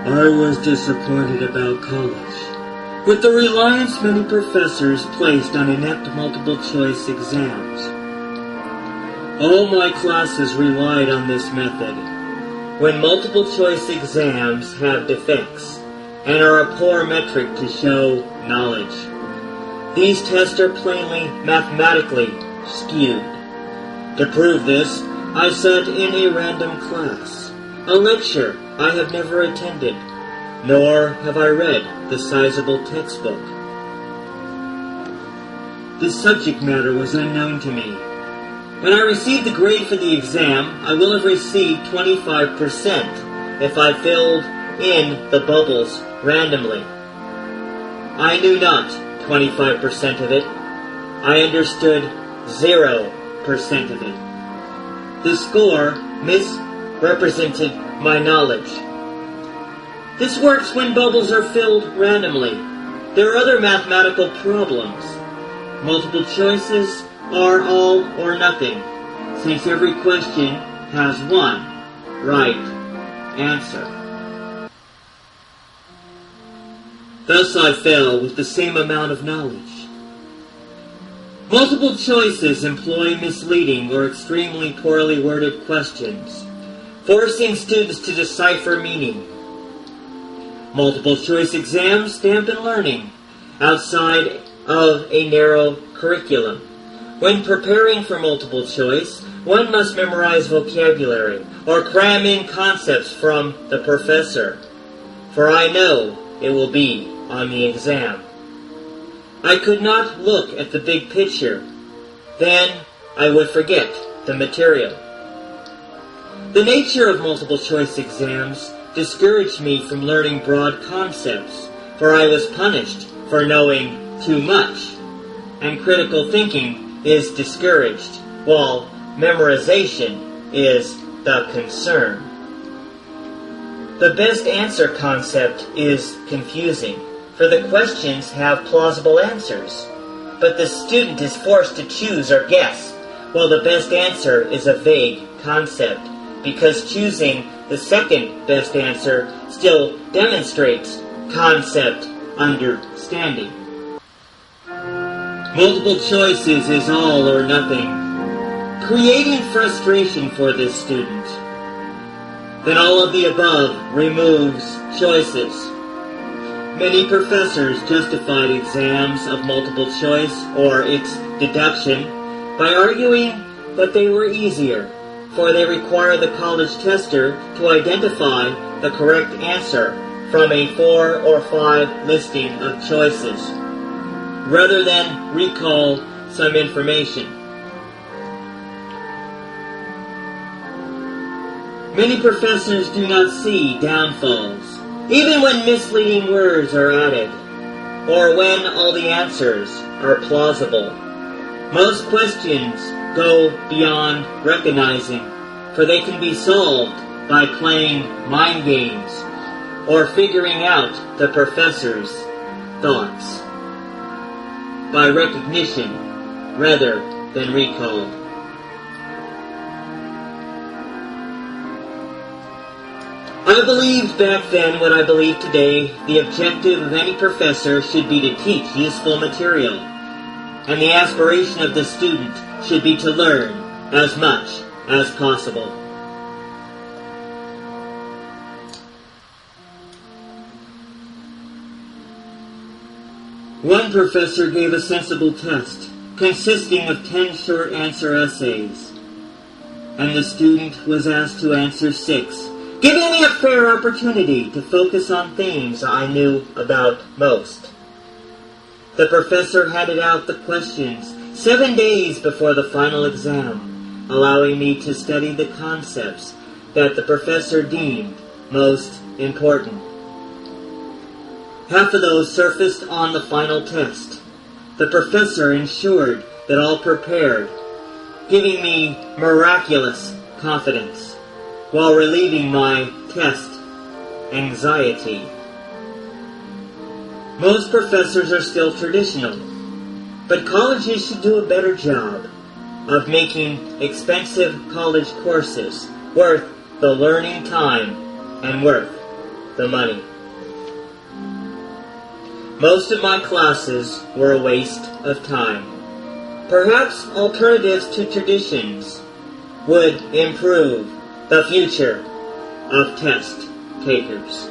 I was disappointed about college, with the reliance many professors placed on inept multiple-choice exams. All my classes relied on this method. When multiple-choice exams have defects and are a poor metric to show knowledge, these tests are plainly mathematically skewed. To prove this, I sat in a random class, a lecture I have never attended, nor have I read the sizable textbook. The subject matter was unknown to me. When I received the grade for the exam, I will have received 25% if I filled in the bubbles randomly. I knew not 25% of it. I understood 0% of it. The score misrepresented my knowledge. This works when bubbles are filled randomly. There are other mathematical problems. Multiple choices are all or nothing, since every question has one right answer. Thus I fell with the same amount of knowledge. Multiple choices employ misleading or extremely poorly worded questions, forcing students to decipher meaning. Multiple choice exams dampen learning outside of a narrow curriculum. When preparing for multiple choice, one must memorize vocabulary or cram in concepts from the professor, for I know it will be on the exam. I could not look at the big picture, then I would forget the material. The nature of multiple choice exams discouraged me from learning broad concepts, for I was punished for knowing too much, and critical thinking is discouraged, while memorization is the concern. The best answer concept is confusing, for the questions have plausible answers, but the student is forced to choose or guess, while the best answer is a vague concept, because choosing the second best answer still demonstrates concept understanding. Multiple choices is all or nothing, creating frustration for this student. Then all of the above removes choices. Many professors justified exams of multiple choice or its deduction by arguing that they were easier, for they require the college tester to identify the correct answer from a 4 or 5 listing of choices, rather than recall some information. Many professors do not see downfalls, even when misleading words are added, or when all the answers are plausible. Most questions go beyond recognizing, for they can be solved by playing mind games or figuring out the professor's thoughts by recognition rather than recall. I believed back then what I believe today. The objective of any professor should be to teach useful material, and the aspiration of the student should be to learn as much as possible. One professor gave a sensible test, consisting of 10 short answer essays, and the student was asked to answer 6, giving me a fair opportunity to focus on themes I knew about most. The professor handed out the questions 7 days before the final exam, allowing me to study the concepts that the professor deemed most important. Half of those surfaced on the final test. The professor ensured that all prepared, giving me miraculous confidence, while relieving my test anxiety. Most professors are still traditional, but colleges should do a better job of making expensive college courses worth the learning time and worth the money. Most of my classes were a waste of time. Perhaps alternatives to traditions would improve the future of test takers.